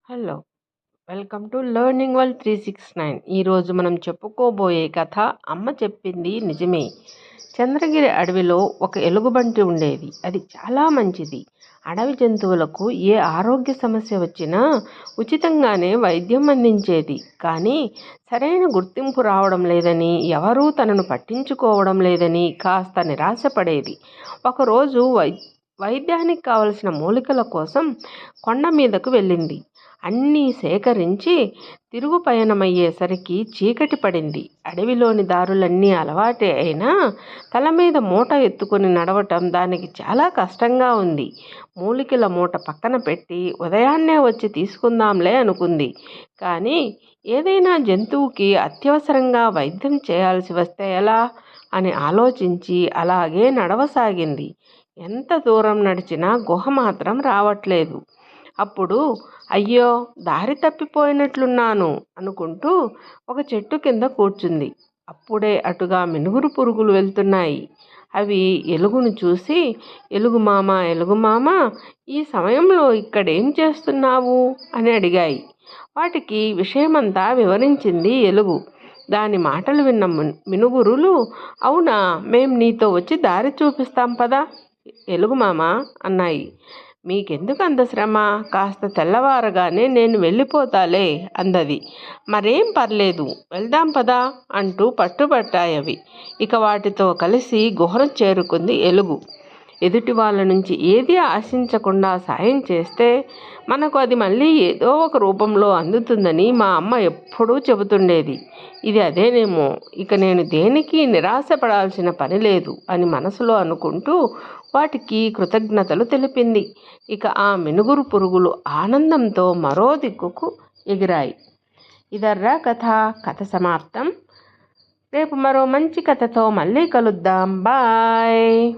Hello, welcome to learning world 369. ఈరోజు మనం చెప్పుకోబోయే కథ అమ్మ చెప్పింది నిజమే. చంద్రగిరి అడవిలో ఒక ఎలుగుబంటి ఉండేది. అది చాలా మంచిది. అడవి జంతువులకు ఏ ఆరోగ్య సమస్య వచ్చినా ఉచితంగానే వైద్యం అందించేది. కానీ సరైన గుర్తింపు రావడం లేదని, ఎవరూ తనను పట్టించుకోవడం లేదని కాస్త నిరాశపడేది. ఒకరోజు వైద్యానికి కావలసిన మూలికల కోసం కొండ మీదకు వెళ్ళింది. అన్నీ సేకరించి తిరుగు పయనమయ్యేసరికి చీకటి పడింది. అడవిలోని దారులన్నీ అలవాటే అయినా తల మీద మూట ఎత్తుకొని నడవటం దానికి చాలా కష్టంగా ఉంది. మూలికల మూట పక్కన పెట్టి ఉదయాన్నే వచ్చి తీసుకుందాంలే అనుకుంది. కానీ ఏదైనా జంతువుకి అత్యవసరంగా వైద్యం చేయాల్సి వస్తే ఎలా అని ఆలోచించి అలాగే నడవసాగింది. ఎంత దూరం నడిచినా గుహ మాత్రం రావట్లేదు. అప్పుడు అయ్యో, దారి తప్పిపోయినట్లున్నాను అనుకుంటూ ఒక చెట్టు కింద కూర్చుంది. అప్పుడే అటుగా మినుగురు పురుగులు వెళ్తున్నాయి. అవి ఎలుగును చూసి, ఎలుగుమామ ఎలుగుమామ, ఈ సమయంలో ఇక్కడేం చేస్తున్నావు అని అడిగాయి. వాటికి విషయమంతా వివరించింది ఎలుగు. దాని మాటలు విన్న మినుగురులు, అవునా, మేం నీతో వచ్చి దారి చూపిస్తాం పదా ఎలుగుమామ అన్నాయి. మీకెందుకు అంత శ్రమ, కాస్త తెల్లవారగానే నేను వెళ్ళిపోతాలే అందది. మరేం పర్లేదు, వెళ్దాం పదా అంటూ పట్టుబట్టాయవి. ఇక వాటితో కలిసి గుహను చేరుకుంది ఎలుగు. ఎదుటి వాళ్ళ నుంచి ఏది ఆశించకుండా సాయం చేస్తే మనకు అది మళ్ళీ ఏదో ఒక రూపంలో అందుతుందని మా అమ్మ ఎప్పుడూ చెబుతుండేది. ఇది అదేనేమో, ఇక నేను దేనికి నిరాశపడాల్సిన పని లేదు అని మనసులో అనుకుంటూ వాటికి కృతజ్ఞతలు తెలిపింది. ఇక ఆ మినుగురు పురుగులు ఆనందంతో మరో దిక్కుకు ఎగిరాయి. ఇదర్రా కథ సమాప్తం. రేపు మరో మంచి కథతో మళ్ళీ కలుద్దాం. బాయ్.